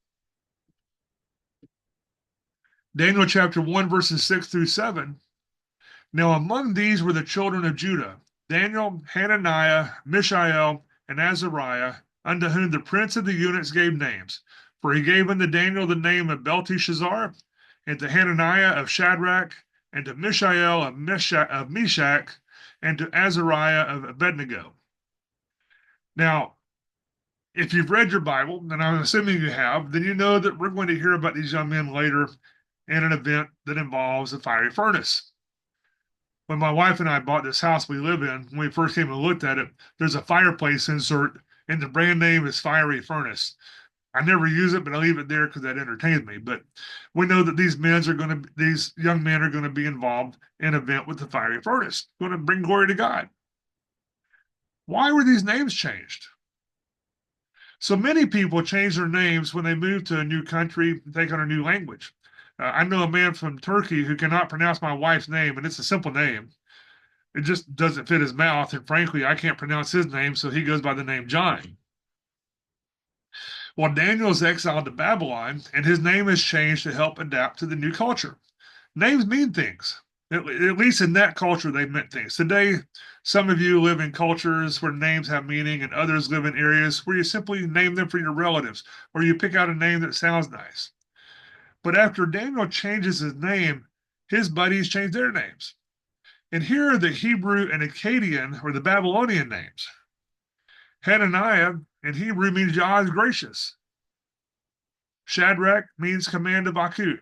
Daniel chapter 1, verses 6 through 7. Now among these were the children of Judah, Daniel, Hananiah, Mishael, and Azariah, unto whom the prince of the eunuchs gave names. For he gave unto Daniel the name of Belteshazzar, and to Hananiah of Shadrach, and to Mishael of Meshach, and to Azariah of Abednego. Now, if you've read your Bible, and I'm assuming you have, then you know that we're going to hear about these young men later in an event that involves a fiery furnace. When my wife and I bought this house we live in, when we first came and looked at it, there's a fireplace insert, and the brand name is Fiery Furnace. I never use it, but I leave it there because that entertains me. But we know that these young men are going to be involved in an event with the fiery furnace, going to bring glory to God. Why were these names changed? So many people change their names when they move to a new country, take on a new language. I know a man from Turkey who cannot pronounce my wife's name, and it's a simple name. It just doesn't fit his mouth, and frankly, I can't pronounce his name, so he goes by the name John. Well, Daniel is exiled to Babylon, and his name is changed to help adapt to the new culture. Names mean things. At least in that culture, they meant things. Today, some of you live in cultures where names have meaning, and others live in areas where you simply name them for your relatives, or you pick out a name that sounds nice. But after Daniel changes his name, his buddies change their names. And here are the Hebrew and Akkadian, or the Babylonian names. Hananiah in Hebrew means Yah is gracious. Shadrach means command of Aku.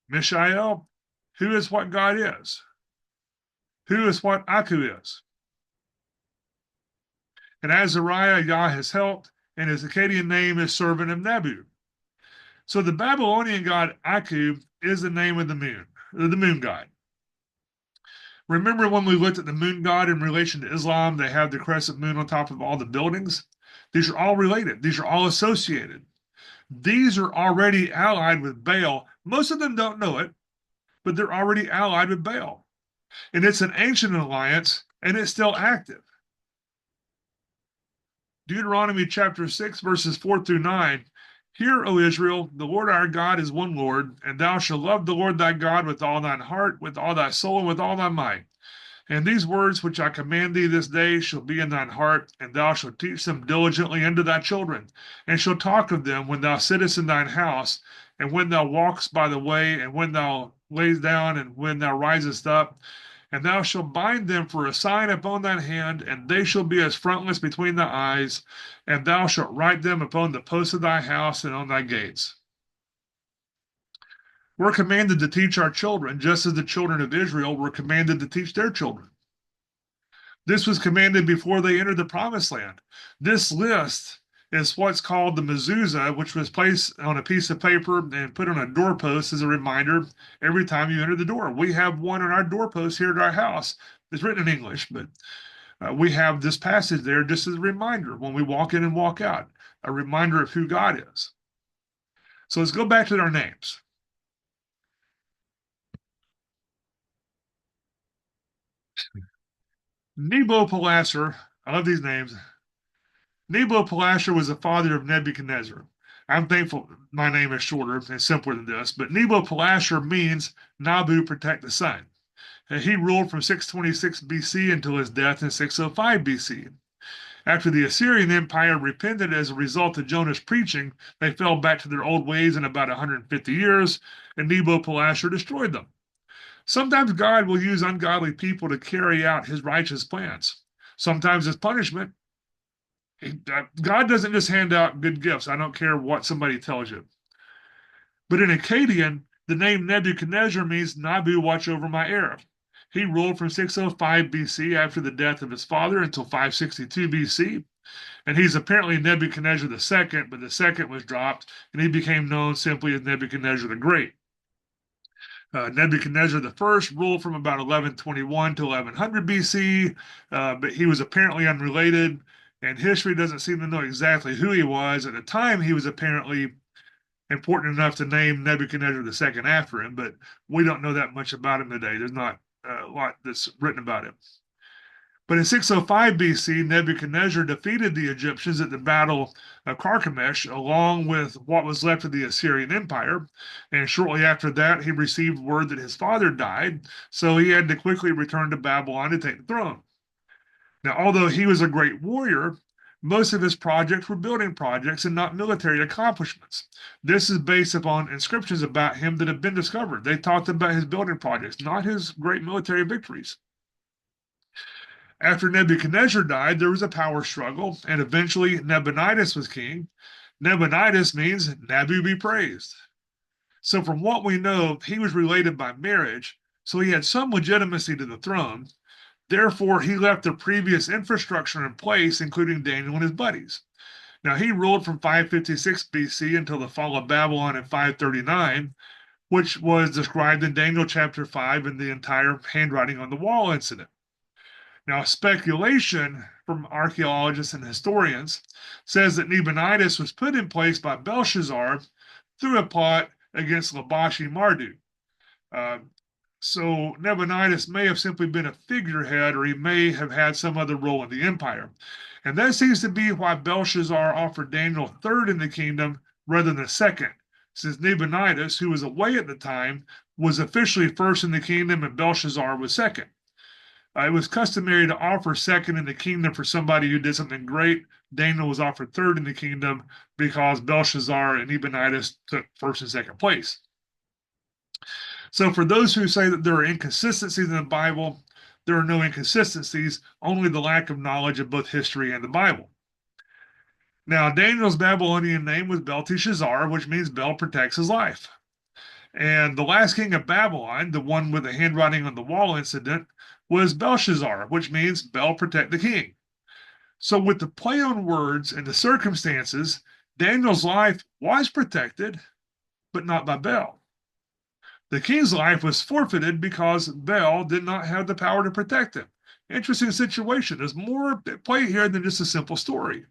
Mishael, who is what God is. Who is what Aku is. And Azariah, Yah has helped, and his Akkadian name is servant of Nebu. So the Babylonian god Aku is the name of the moon god. Remember when we looked at the moon god in relation to Islam, they have the crescent moon on top of all the buildings? These are all related. These are all associated. These are already allied with Baal. Most of them don't know it, but they're already allied with Baal. And it's an ancient alliance, and it's still active. Deuteronomy chapter 6, verses 4 through 9. Hear, O Israel, the Lord our God is one Lord, and thou shalt love the Lord thy God with all thine heart, with all thy soul, and with all thy might. And these words which I command thee this day shall be in thine heart, and thou shalt teach them diligently unto thy children, and shalt talk of them when thou sittest in thine house, and when thou walkest by the way, and when thou layest down, and when thou risest up. And thou shalt bind them for a sign upon thine hand, and they shall be as frontlets between thy eyes, and thou shalt write them upon the posts of thy house and on thy gates. We're commanded to teach our children, just as the children of Israel were commanded to teach their children. This was commanded before they entered the promised land. This list is what's called the mezuzah, which was placed on a piece of paper and put on a doorpost as a reminder every time you enter the door. We have one on our doorpost here at our house. It's written in English, but we have this passage there just as a reminder when we walk in and walk out, a reminder of who God is. So let's go back to our names. Nebo-Palasser, I love these names. Nebuchadnezzar was the father of Nebuchadnezzar. I'm thankful my name is shorter and simpler than this, but Nebuchadnezzar means Nabu protect the sun. He ruled from 626 BC until his death in 605 BC. After the Assyrian Empire repented as a result of Jonah's preaching, they fell back to their old ways in about 150 years, and Nebuchadnezzar destroyed them. Sometimes God will use ungodly people to carry out his righteous plans. Sometimes as punishment, God doesn't just hand out good gifts. I don't care what somebody tells you. But in Akkadian, the name Nebuchadnezzar means Nabu, watch over my heir. He ruled from 605 BC after the death of his father until 562 BC. And he's apparently Nebuchadnezzar II, but the second was dropped, and he became known simply as Nebuchadnezzar the Great. Nebuchadnezzar I ruled from about 1121 to 1100 BC, but he was apparently unrelated, and history doesn't seem to know exactly who he was. At the time, he was apparently important enough to name Nebuchadnezzar II after him, but we don't know that much about him today. There's not a lot that's written about him. But in 605 BC, Nebuchadnezzar defeated the Egyptians at the Battle of Carchemish, along with what was left of the Assyrian Empire. And shortly after that, he received word that his father died, so he had to quickly return to Babylon to take the throne. Now, although he was a great warrior, most of his projects were building projects and not military accomplishments. This is based upon inscriptions about him that have been discovered. They talked about his building projects, not his great military victories. After Nebuchadnezzar died, there was a power struggle, and eventually Nabonidus was king. Nabonidus means Nabu be praised. So, from what we know, he was related by marriage, so he had some legitimacy to the throne. Therefore, he left the previous infrastructure in place, including Daniel and his buddies. Now, he ruled from 556 BC until the fall of Babylon in 539, which was described in Daniel chapter 5 in the entire handwriting on the wall incident. Now, speculation from archaeologists and historians says that Nabonidus was put in place by Belshazzar through a plot against Labashi Marduk. So Nabonidus may have simply been a figurehead, or he may have had some other role in the empire. And that seems to be why Belshazzar offered Daniel third in the kingdom rather than second, since Nabonidus, who was away at the time, was officially first in the kingdom and Belshazzar was second. It was customary to offer second in the kingdom for somebody who did something great. Daniel was offered third in the kingdom because Belshazzar and Nabonidus took first and second place. So, for those who say that there are inconsistencies in the Bible, there are no inconsistencies, only the lack of knowledge of both history and the Bible. Now, Daniel's Babylonian name was Belteshazzar, which means Bel protects his life. And the last king of Babylon, the one with the handwriting on the wall incident, was Belshazzar, which means Bel protect the king. So, with the play on words and the circumstances, Daniel's life was protected, but not by Bel. The king's life was forfeited because Bel did not have the power to protect him. Interesting situation. There's more at play here than just a simple story.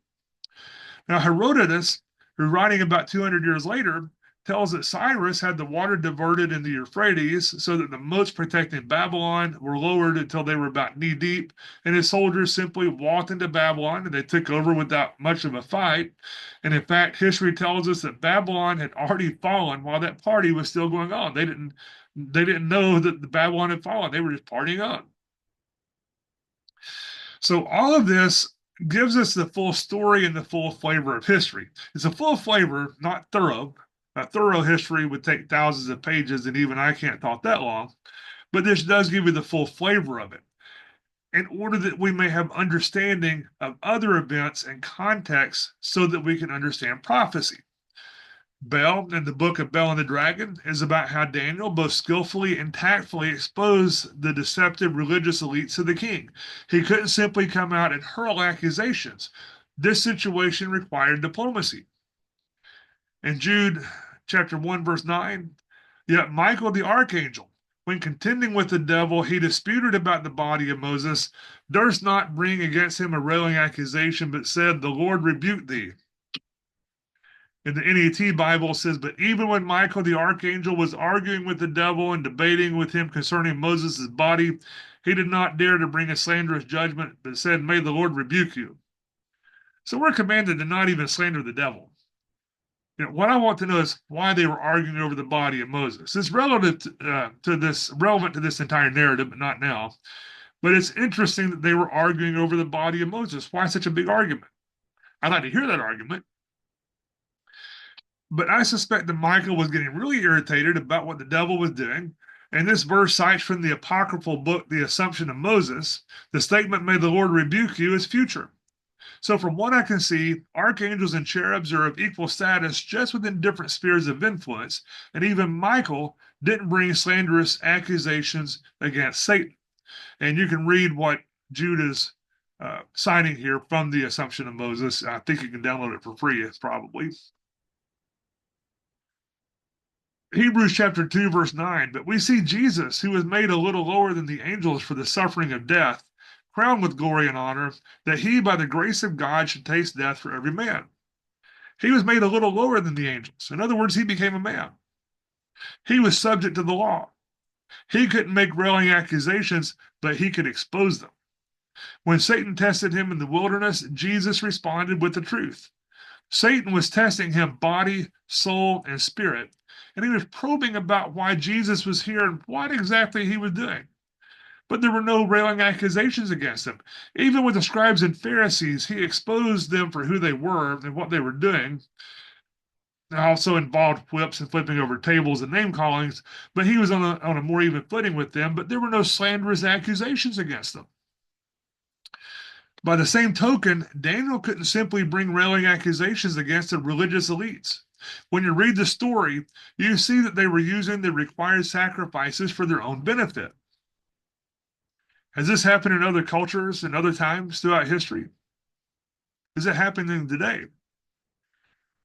Now, Herodotus, who's writing about 200 years later, tells that Cyrus had the water diverted in the Euphrates so that the moats protecting Babylon were lowered until they were about knee deep, and his soldiers simply walked into Babylon and they took over without much of a fight. And in fact, history tells us that Babylon had already fallen while that party was still going on. They didn't know that the Babylon had fallen. They were just partying on. So all of this gives us the full story and the full flavor of history. It's a full flavor, not thorough. A thorough history would take thousands of pages, and even I can't talk that long. But this does give you the full flavor of it, in order that we may have understanding of other events and contexts so that we can understand prophecy. Bel, in the book of Bel and the Dragon, is about how Daniel both skillfully and tactfully exposed the deceptive religious elites of the king. He couldn't simply come out and hurl accusations. This situation required diplomacy. In Jude chapter 1, verse 9, yet Michael the archangel, when contending with the devil, he disputed about the body of Moses, durst not bring against him a railing accusation, but said, the Lord rebuked thee. In the NET Bible, it says, but even when Michael the archangel was arguing with the devil and debating with him concerning Moses' body, he did not dare to bring a slanderous judgment, but said, may the Lord rebuke you. So we're commanded to not even slander the devil. What I want to know is why they were arguing over the body of Moses. It's relevant to this entire narrative, but not now. But it's interesting that they were arguing over the body of Moses. Why such a big argument? I'd like to hear that argument. But I suspect that Michael was getting really irritated about what the devil was doing. And this verse cites from the apocryphal book, The Assumption of Moses, the statement, "May the Lord rebuke you," is future. So, from what I can see, archangels and cherubs are of equal status, just within different spheres of influence. And even Michael didn't bring slanderous accusations against Satan. And you can read what Jude is citing here from The Assumption of Moses. I think you can download it for free, probably. Hebrews chapter 2, verse 9. But we see Jesus, who was made a little lower than the angels for the suffering of death, crowned with glory and honor, that he, by the grace of God, should taste death for every man. He was made a little lower than the angels. In other words, he became a man. He was subject to the law. He couldn't make railing accusations, but he could expose them. When Satan tested him in the wilderness, Jesus responded with the truth. Satan was testing him body, soul, and spirit, and he was probing about why Jesus was here and what exactly he was doing. But there were no railing accusations against him. Even with the scribes and Pharisees, he exposed them for who they were and what they were doing. It also involved whips and flipping over tables and name callings, but he was on a more even footing with them, but there were no slanderous accusations against them. By the same token, Daniel couldn't simply bring railing accusations against the religious elites. When you read the story, you see that they were using the required sacrifices for their own benefit. Has this happened in other cultures and other times throughout history? Is it happening today?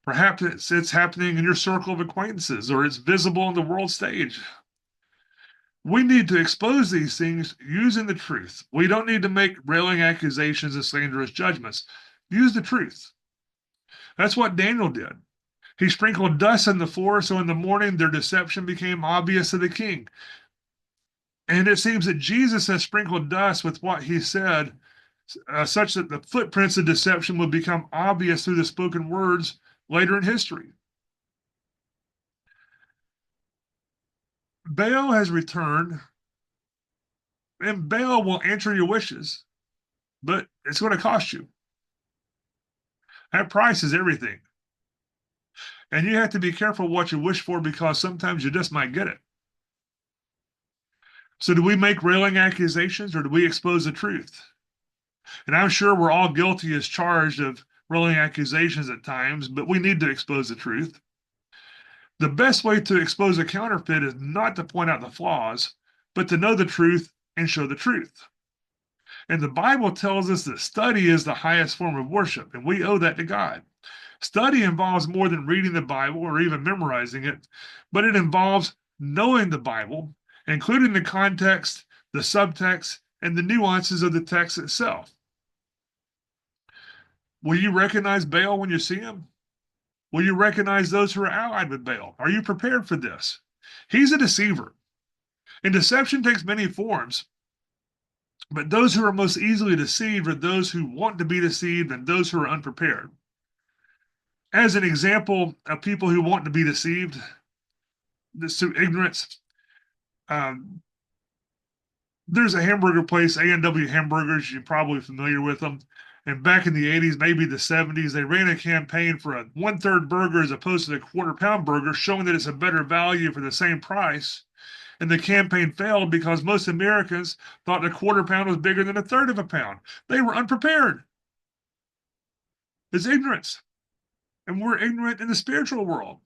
Perhaps it's happening in your circle of acquaintances, or it's visible on the world stage. We need to expose these things using the truth. We don't need to make railing accusations and slanderous judgments. Use the truth. That's what Daniel did. He sprinkled dust on the floor, so in the morning their deception became obvious to the king. And it seems that Jesus has sprinkled dust with what he said, such that the footprints of deception will become obvious through the spoken words later in history. Baal has returned, and Baal will answer your wishes, but it's going to cost you. That price is everything. And you have to be careful what you wish for, because sometimes you just might get it. So do we make railing accusations, or do we expose the truth? And I'm sure we're all guilty as charged of railing accusations at times, but we need to expose the truth. The best way to expose a counterfeit is not to point out the flaws, but to know the truth and show the truth. And the Bible tells us that study is the highest form of worship, and we owe that to God. Study involves more than reading the Bible or even memorizing it, but it involves knowing the Bible, including the context, the subtext, and the nuances of the text itself. Will you recognize Baal when you see him? Will you recognize those who are allied with Baal? Are you prepared for this? He's a deceiver. And deception takes many forms, but those who are most easily deceived are those who want to be deceived and those who are unprepared. As an example of people who want to be deceived, this through ignorance, there's a hamburger place, A&W Hamburgers. You're probably familiar with them. And back in the 80s, maybe the 70s, they ran a campaign for a 1/3 burger as opposed to the 1/4 pound burger, showing that it's a better value for the same price. And the campaign failed because most Americans thought a 1/4 pound was bigger than 1/3 of a pound. They were unprepared. It's ignorance. And we're ignorant in the spiritual world.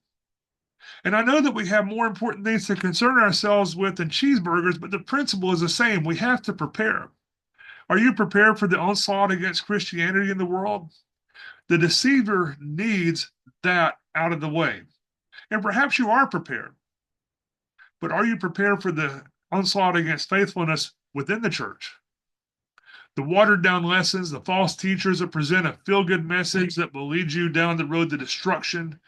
And I know that we have more important things to concern ourselves with than cheeseburgers, but the principle is the same. We have to prepare. Are you prepared for the onslaught against Christianity in the world? The deceiver needs that out of the way. And perhaps you are prepared. But are you prepared for the onslaught against faithfulness within the church? The watered down lessons, the false teachers that present a feel good message that will lead you down the road to destruction.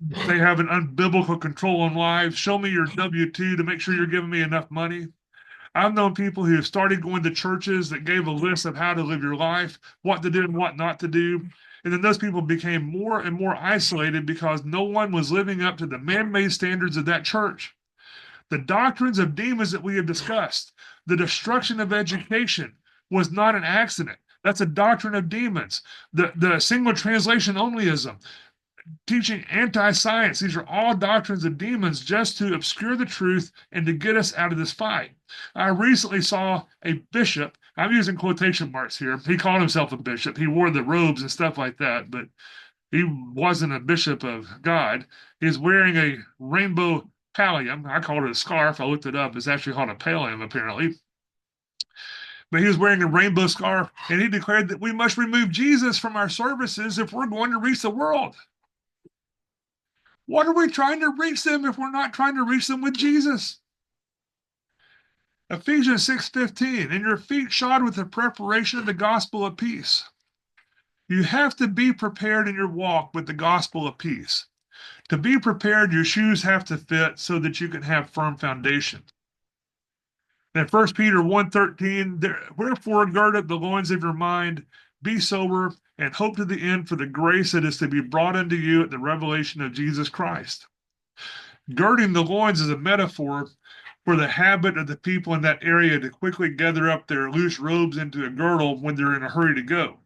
They have an unbiblical control on lives. Show me your W-2 to make sure you're giving me enough money. I've known people who started going to churches that gave a list of how to live your life, what to do and what not to do. And then those people became more and more isolated because no one was living up to the man made standards of that church. The doctrines of demons that we have discussed, the destruction of education was not an accident. That's a doctrine of demons. The single translation onlyism, teaching anti-science. These are all doctrines of demons just to obscure the truth and to get us out of this fight. I recently saw a bishop, I'm using quotation marks here. He called himself a bishop. He wore the robes and stuff like that, but he wasn't a bishop of God. He's wearing a rainbow pallium. I called it a scarf. I looked it up. It's actually called a pallium, apparently. But he was wearing a rainbow scarf, and he declared that we must remove Jesus from our services if we're going to reach the world. What are we trying to reach them if we're not trying to reach them with Jesus? Ephesians 6:15, and your feet shod with the preparation of the gospel of peace. You have to be prepared in your walk with the gospel of peace. To be prepared, your shoes have to fit so that you can have firm foundation. In 1 Peter 1:13, wherefore gird up the loins of your mind, be sober, and hope to the end for the grace that is to be brought unto you at the revelation of Jesus Christ. Girding the loins is a metaphor for the habit of the people in that area to quickly gather up their loose robes into a girdle when they're in a hurry to go.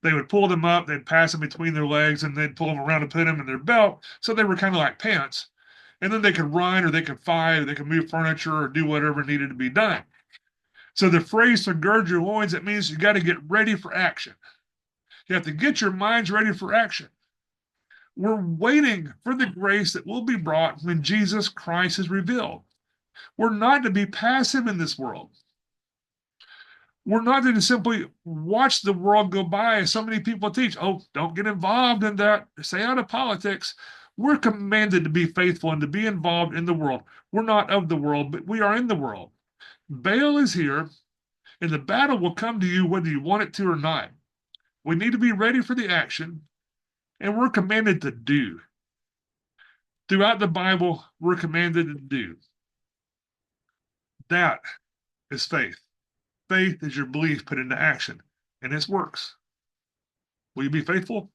They would pull them up, they'd pass them between their legs, and they'd pull them around and put them in their belt. So they were kind of like pants. And then they could run or they could fight or they could move furniture or do whatever needed to be done. So the phrase to gird your loins, it means you got to get ready for action. You have to get your minds ready for action. We're waiting for the grace that will be brought when Jesus Christ is revealed. We're not to be passive in this world. We're not to simply watch the world go by, as so many people teach. Oh, don't get involved in that. Stay out of politics. We're commanded to be faithful and to be involved in the world. We're not of the world, but we are in the world. Baal is here, and the battle will come to you whether you want it to or not. We need to be ready for the action, and we're commanded to do. Throughout the Bible, we're commanded to do. That is faith. Faith is your belief put into action, and it works. Will you be faithful?